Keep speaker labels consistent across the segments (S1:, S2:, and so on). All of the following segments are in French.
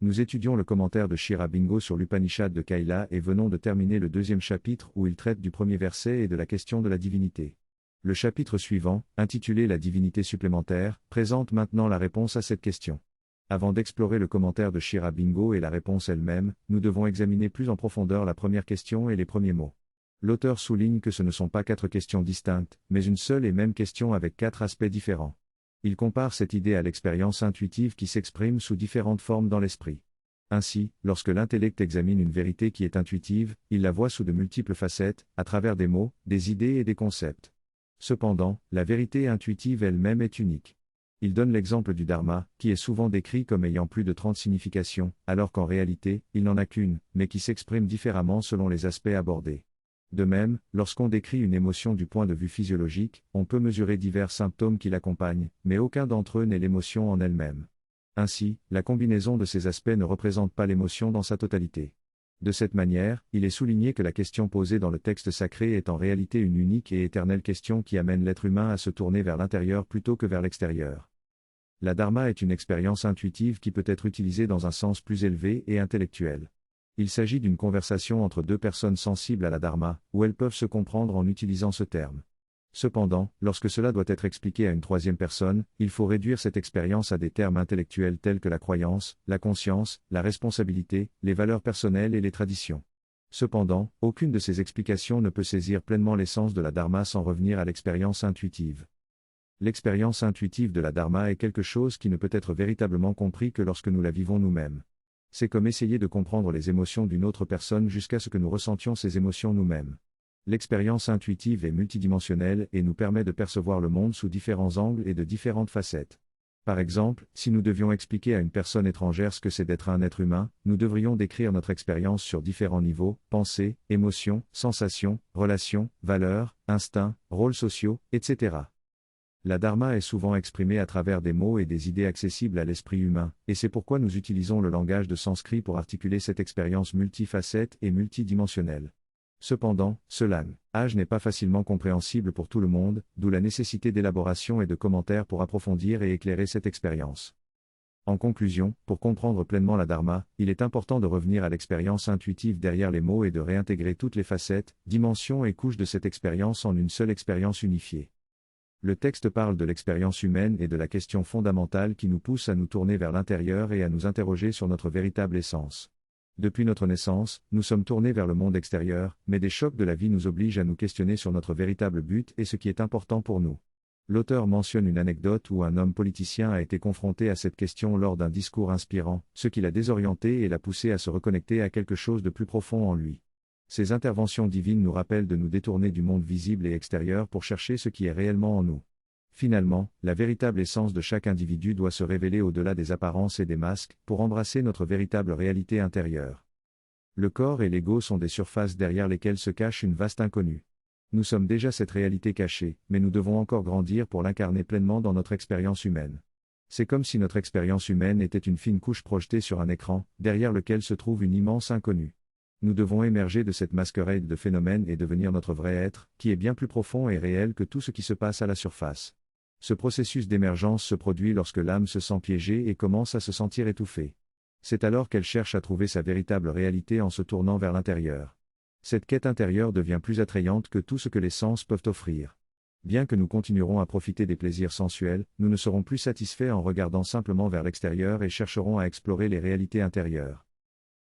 S1: Nous étudions le commentaire de Sri Aurobindo sur l'Upanishad de Kaila et venons de terminer le deuxième chapitre où il traite du premier verset et de la question de la divinité. Le chapitre suivant, intitulé La divinité supplémentaire, présente maintenant la réponse à cette question. Avant d'explorer le commentaire de Sri Aurobindo et la réponse elle-même, nous devons examiner plus en profondeur la première question et les premiers mots. L'auteur souligne que ce ne sont pas 4 questions distinctes, mais une seule et même question avec 4 aspects différents. Il compare cette idée à l'expérience intuitive qui s'exprime sous différentes formes dans l'esprit. Ainsi, lorsque l'intellect examine une vérité qui est intuitive, il la voit sous de multiples facettes, à travers des mots, des idées et des concepts. Cependant, la vérité intuitive elle-même est unique. Il donne l'exemple du Dharma, qui est souvent décrit comme ayant plus de 30 significations, alors qu'en réalité, il n'en a qu'une, mais qui s'exprime différemment selon les aspects abordés. De même, lorsqu'on décrit une émotion du point de vue physiologique, on peut mesurer divers symptômes qui l'accompagnent, mais aucun d'entre eux n'est l'émotion en elle-même. Ainsi, la combinaison de ces aspects ne représente pas l'émotion dans sa totalité. De cette manière, il est souligné que la question posée dans le texte sacré est en réalité une unique et éternelle question qui amène l'être humain à se tourner vers l'intérieur plutôt que vers l'extérieur. La Dharma est une expérience intuitive qui peut être utilisée dans un sens plus élevé et intellectuel. Il s'agit d'une conversation entre 2 personnes sensibles à la Dharma, où elles peuvent se comprendre en utilisant ce terme. Cependant, lorsque cela doit être expliqué à une 3e personne, il faut réduire cette expérience à des termes intellectuels tels que la croyance, la conscience, la responsabilité, les valeurs personnelles et les traditions. Cependant, aucune de ces explications ne peut saisir pleinement l'essence de la Dharma sans revenir à l'expérience intuitive. L'expérience intuitive de la Dharma est quelque chose qui ne peut être véritablement compris que lorsque nous la vivons nous-mêmes. C'est comme essayer de comprendre les émotions d'une autre personne jusqu'à ce que nous ressentions ces émotions nous-mêmes. L'expérience intuitive est multidimensionnelle et nous permet de percevoir le monde sous différents angles et de différentes facettes. Par exemple, si nous devions expliquer à une personne étrangère ce que c'est d'être un être humain, nous devrions décrire notre expérience sur différents niveaux, pensées, émotions, sensations, relations, valeurs, instincts, rôles sociaux, etc. La Dharma est souvent exprimée à travers des mots et des idées accessibles à l'esprit humain, et c'est pourquoi nous utilisons le langage de sanskrit pour articuler cette expérience multifacette et multidimensionnelle. Cependant, ce langage n'est pas facilement compréhensible pour tout le monde, d'où la nécessité d'élaboration et de commentaires pour approfondir et éclairer cette expérience. En conclusion, pour comprendre pleinement la Dharma, il est important de revenir à l'expérience intuitive derrière les mots et de réintégrer toutes les facettes, dimensions et couches de cette expérience en une seule expérience unifiée. Le texte parle de l'expérience humaine et de la question fondamentale qui nous pousse à nous tourner vers l'intérieur et à nous interroger sur notre véritable essence. Depuis notre naissance, nous sommes tournés vers le monde extérieur, mais des chocs de la vie nous obligent à nous questionner sur notre véritable but et ce qui est important pour nous. L'auteur mentionne une anecdote où un homme politicien a été confronté à cette question lors d'un discours inspirant, ce qui l'a désorienté et l'a poussé à se reconnecter à quelque chose de plus profond en lui. Ces interventions divines nous rappellent de nous détourner du monde visible et extérieur pour chercher ce qui est réellement en nous. Finalement, la véritable essence de chaque individu doit se révéler au-delà des apparences et des masques, pour embrasser notre véritable réalité intérieure. Le corps et l'ego sont des surfaces derrière lesquelles se cache une vaste inconnue. Nous sommes déjà cette réalité cachée, mais nous devons encore grandir pour l'incarner pleinement dans notre expérience humaine. C'est comme si notre expérience humaine était une fine couche projetée sur un écran, derrière lequel se trouve une immense inconnue. Nous devons émerger de cette masquerade de phénomènes et devenir notre vrai être, qui est bien plus profond et réel que tout ce qui se passe à la surface. Ce processus d'émergence se produit lorsque l'âme se sent piégée et commence à se sentir étouffée. C'est alors qu'elle cherche à trouver sa véritable réalité en se tournant vers l'intérieur. Cette quête intérieure devient plus attrayante que tout ce que les sens peuvent offrir. Bien que nous continuerons à profiter des plaisirs sensuels, nous ne serons plus satisfaits en regardant simplement vers l'extérieur et chercherons à explorer les réalités intérieures.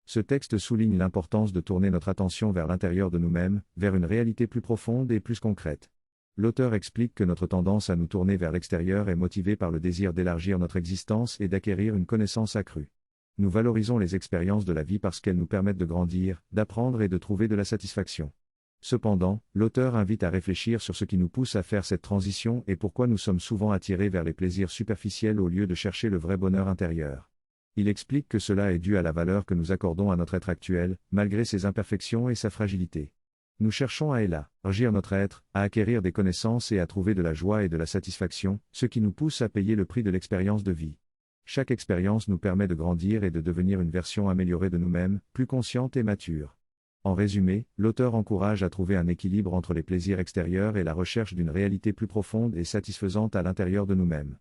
S1: Ce texte souligne l'importance de tourner notre attention vers l'intérieur de nous-mêmes, vers une réalité plus profonde et plus concrète. L'auteur explique que notre tendance à nous tourner vers l'extérieur est motivée par le désir d'élargir notre existence et d'acquérir une connaissance accrue. Nous valorisons les expériences de la vie parce qu'elles nous permettent de grandir, d'apprendre et de trouver de la satisfaction. Cependant, l'auteur invite à réfléchir sur ce qui nous pousse à faire cette transition et pourquoi nous sommes souvent attirés vers les plaisirs superficiels au lieu de chercher le vrai bonheur intérieur. Il explique que cela est dû à la valeur que nous accordons à notre être actuel, malgré ses imperfections et sa fragilité. Nous cherchons à élargir notre être, à acquérir des connaissances et à trouver de la joie et de la satisfaction, ce qui nous pousse à payer le prix de l'expérience de vie. Chaque expérience nous permet de grandir et de devenir une version améliorée de nous-mêmes, plus consciente et mature. En résumé, l'auteur encourage à trouver un équilibre entre les plaisirs extérieurs et la recherche d'une réalité plus profonde et satisfaisante à l'intérieur de nous-mêmes.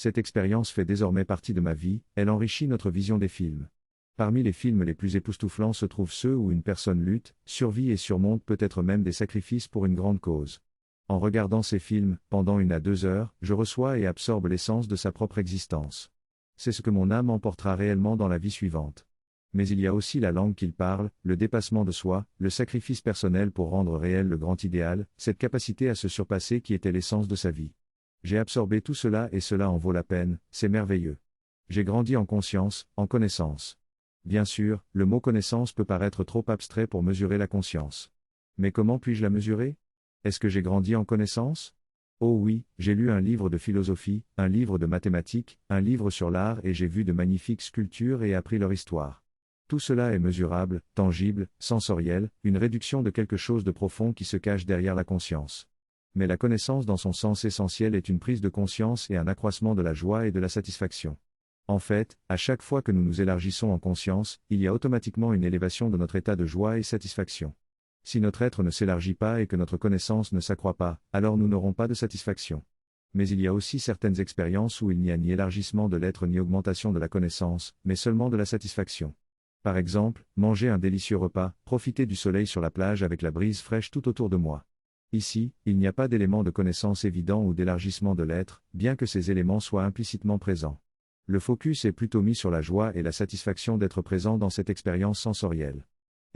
S1: Cette expérience fait désormais partie de ma vie, elle enrichit notre vision des films. Parmi les films les plus époustouflants se trouvent ceux où une personne lutte, survit et surmonte peut-être même des sacrifices pour une grande cause. En regardant ces films, pendant 1 à 2 heures, je reçois et absorbe l'essence de sa propre existence. C'est ce que mon âme emportera réellement dans la vie suivante. Mais il y a aussi la langue qu'il parle, le dépassement de soi, le sacrifice personnel pour rendre réel le grand idéal, cette capacité à se surpasser qui était l'essence de sa vie. J'ai absorbé tout cela et cela en vaut la peine, c'est merveilleux. J'ai grandi en conscience, en connaissance. Bien sûr, le mot connaissance peut paraître trop abstrait pour mesurer la conscience. Mais comment puis-je la mesurer ? Est-ce que j'ai grandi en connaissance ? Oh oui, j'ai lu un livre de philosophie, un livre de mathématiques, un livre sur l'art et j'ai vu de magnifiques sculptures et appris leur histoire. Tout cela est mesurable, tangible, sensoriel, une réduction de quelque chose de profond qui se cache derrière la conscience. Mais la connaissance dans son sens essentiel est une prise de conscience et un accroissement de la joie et de la satisfaction. En fait, à chaque fois que nous nous élargissons en conscience, il y a automatiquement une élévation de notre état de joie et satisfaction. Si notre être ne s'élargit pas et que notre connaissance ne s'accroît pas, alors nous n'aurons pas de satisfaction. Mais il y a aussi certaines expériences où il n'y a ni élargissement de l'être ni augmentation de la connaissance, mais seulement de la satisfaction. Par exemple, manger un délicieux repas, profiter du soleil sur la plage avec la brise fraîche tout autour de moi. Ici, il n'y a pas d'élément de connaissance évident ou d'élargissement de l'être, bien que ces éléments soient implicitement présents. Le focus est plutôt mis sur la joie et la satisfaction d'être présent dans cette expérience sensorielle.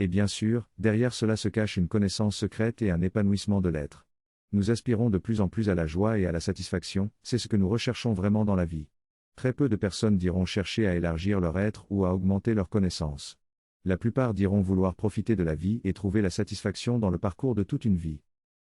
S1: Et bien sûr, derrière cela se cache une connaissance secrète et un épanouissement de l'être. Nous aspirons de plus en plus à la joie et à la satisfaction, c'est ce que nous recherchons vraiment dans la vie. Très peu de personnes diront chercher à élargir leur être ou à augmenter leur connaissance. La plupart diront vouloir profiter de la vie et trouver la satisfaction dans le parcours de toute une vie.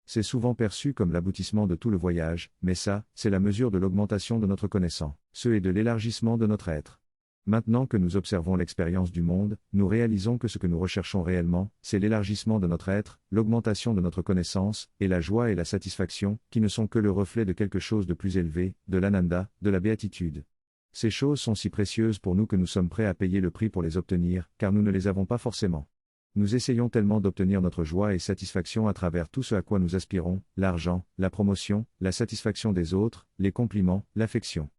S1: C'est souvent perçu comme l'aboutissement de tout le voyage, mais ça, c'est la mesure de l'augmentation de notre connaissance, et de l'élargissement de notre être. Maintenant que nous observons l'expérience du monde, nous réalisons que ce que nous recherchons réellement, c'est l'élargissement de notre être, l'augmentation de notre connaissance, et la joie et la satisfaction, qui ne sont que le reflet de quelque chose de plus élevé, de l'ananda, de la béatitude. Ces choses sont si précieuses pour nous que nous sommes prêts à payer le prix pour les obtenir, car nous ne les avons pas forcément. Nous essayons tellement d'obtenir notre joie et satisfaction à travers tout ce à quoi nous aspirons, l'argent, la promotion, la satisfaction des autres, les compliments, l'affection.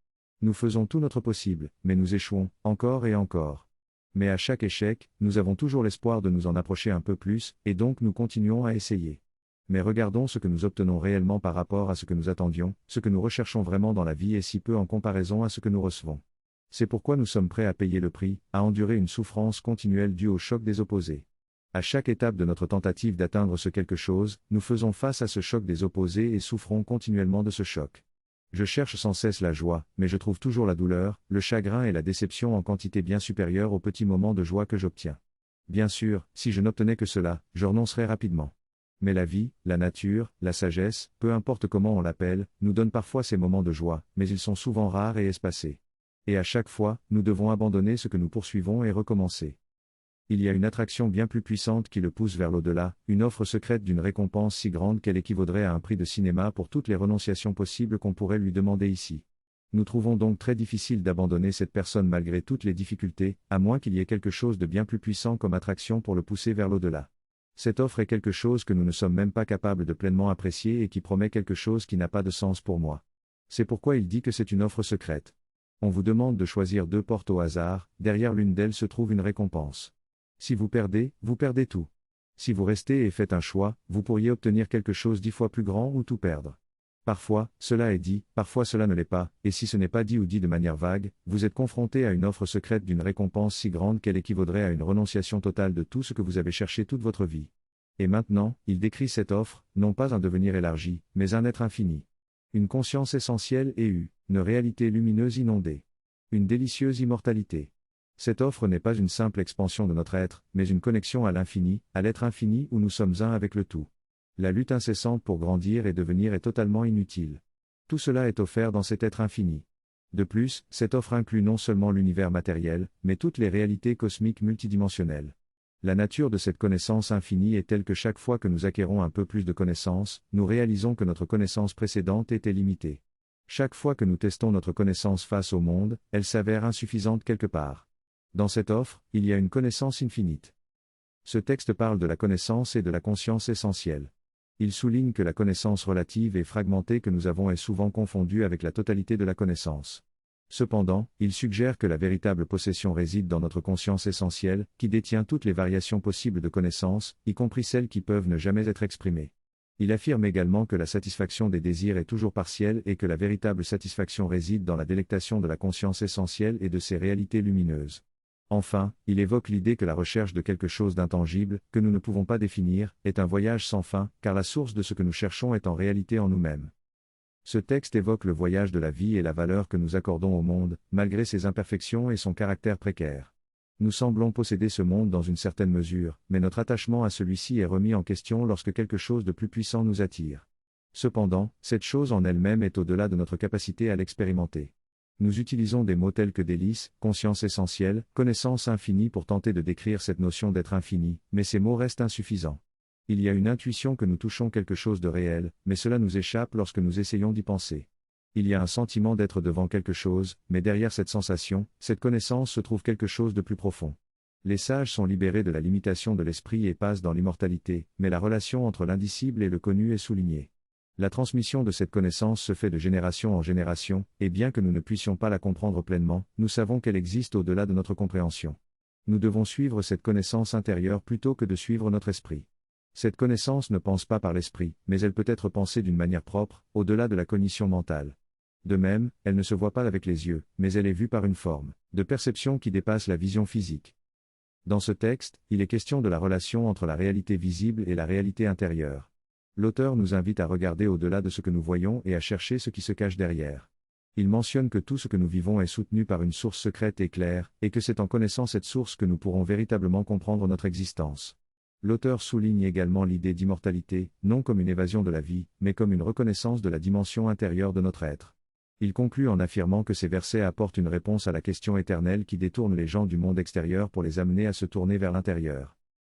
S1: Nous faisons tout notre possible, mais nous échouons, encore et encore. Mais à chaque échec, nous avons toujours l'espoir de nous en approcher un peu plus, et donc nous continuons à essayer. Mais regardons ce que nous obtenons réellement par rapport à ce que nous attendions, ce que nous recherchons vraiment dans la vie est si peu en comparaison à ce que nous recevons. C'est pourquoi nous sommes prêts à payer le prix, à endurer une souffrance continuelle due au choc des opposés. À chaque étape de notre tentative d'atteindre ce quelque chose, nous faisons face à ce choc des opposés et souffrons continuellement de ce choc. Je cherche sans cesse la joie, mais je trouve toujours la douleur, le chagrin et la déception en quantité bien supérieure aux petits moments de joie que j'obtiens. Bien sûr, si je n'obtenais que cela, je renoncerais rapidement. Mais la vie, la nature, la sagesse, peu importe comment on l'appelle, nous donne parfois ces moments de joie, mais ils sont souvent rares et espacés. Et à chaque fois, nous devons abandonner ce que nous poursuivons et recommencer. Il y a une attraction bien plus puissante qui le pousse vers l'au-delà, une offre secrète d'une récompense si grande qu'elle équivaudrait à un prix de cinéma pour toutes les renonciations possibles qu'on pourrait lui demander ici. Nous trouvons donc très difficile d'abandonner cette personne malgré toutes les difficultés, à moins qu'il y ait quelque chose de bien plus puissant comme attraction pour le pousser vers l'au-delà. Cette offre est quelque chose que nous ne sommes même pas capables de pleinement apprécier et qui promet quelque chose qui n'a pas de sens pour moi. C'est pourquoi il dit que c'est une offre secrète. On vous demande de choisir 2 portes au hasard, derrière l'une d'elles se trouve une récompense. Si vous perdez tout. Si vous restez et faites un choix, vous pourriez obtenir quelque chose 10 fois plus grand ou tout perdre. Parfois, cela est dit, parfois cela ne l'est pas, et si ce n'est pas dit ou dit de manière vague, vous êtes confronté à une offre secrète d'une récompense si grande qu'elle équivaudrait à une renonciation totale de tout ce que vous avez cherché toute votre vie. Et maintenant, il décrit cette offre, non pas un devenir élargi, mais un être infini. Une conscience essentielle et une réalité lumineuse inondée. Une délicieuse immortalité. Cette offre n'est pas une simple expansion de notre être, mais une connexion à l'infini, à l'être infini où nous sommes un avec le tout. La lutte incessante pour grandir et devenir est totalement inutile. Tout cela est offert dans cet être infini. De plus, cette offre inclut non seulement l'univers matériel, mais toutes les réalités cosmiques multidimensionnelles. La nature de cette connaissance infinie est telle que chaque fois que nous acquérons un peu plus de connaissance, nous réalisons que notre connaissance précédente était limitée. Chaque fois que nous testons notre connaissance face au monde, elle s'avère insuffisante quelque part. Dans cette offre, il y a une connaissance infinite. Ce texte parle de la connaissance et de la conscience essentielle. Il souligne que la connaissance relative et fragmentée que nous avons est souvent confondue avec la totalité de la connaissance. Cependant, il suggère que la véritable possession réside dans notre conscience essentielle, qui détient toutes les variations possibles de connaissance, y compris celles qui peuvent ne jamais être exprimées. Il affirme également que la satisfaction des désirs est toujours partielle et que la véritable satisfaction réside dans la délectation de la conscience essentielle et de ses réalités lumineuses. Enfin, il évoque l'idée que la recherche de quelque chose d'intangible, que nous ne pouvons pas définir, est un voyage sans fin, car la source de ce que nous cherchons est en réalité en nous-mêmes. Ce texte évoque le voyage de la vie et la valeur que nous accordons au monde, malgré ses imperfections et son caractère précaire. Nous semblons posséder ce monde dans une certaine mesure, mais notre attachement à celui-ci est remis en question lorsque quelque chose de plus puissant nous attire. Cependant, cette chose en elle-même est au-delà de notre capacité à l'expérimenter. Nous utilisons des mots tels que délice, conscience essentielle, connaissance infinie pour tenter de décrire cette notion d'être infini, mais ces mots restent insuffisants. Il y a une intuition que nous touchons quelque chose de réel, mais cela nous échappe lorsque nous essayons d'y penser. Il y a un sentiment d'être devant quelque chose, mais derrière cette sensation, cette connaissance se trouve quelque chose de plus profond. Les sages sont libérés de la limitation de l'esprit et passent dans l'immortalité, mais la relation entre l'indicible et le connu est soulignée. La transmission de cette connaissance se fait de génération en génération, et bien que nous ne puissions pas la comprendre pleinement, nous savons qu'elle existe au-delà de notre compréhension. Nous devons suivre cette connaissance intérieure plutôt que de suivre notre esprit. Cette connaissance ne pense pas par l'esprit, mais elle peut être pensée d'une manière propre, au-delà de la cognition mentale. De même, elle ne se voit pas avec les yeux, mais elle est vue par une forme de perception qui dépasse la vision physique. Dans ce texte, il est question de la relation entre la réalité visible et la réalité intérieure. L'auteur nous invite à regarder au-delà de ce que nous voyons et à chercher ce qui se cache derrière. Il mentionne que tout ce que nous vivons est soutenu par une source secrète et claire, et que c'est en connaissant cette source que nous pourrons véritablement comprendre notre existence. L'auteur souligne également l'idée d'immortalité, non comme une évasion de la vie, mais comme une reconnaissance de la dimension intérieure de notre être. Il conclut en affirmant que ces versets apportent une réponse à la question éternelle qui détourne les gens du monde extérieur pour les amener à se tourner vers l'intérieur.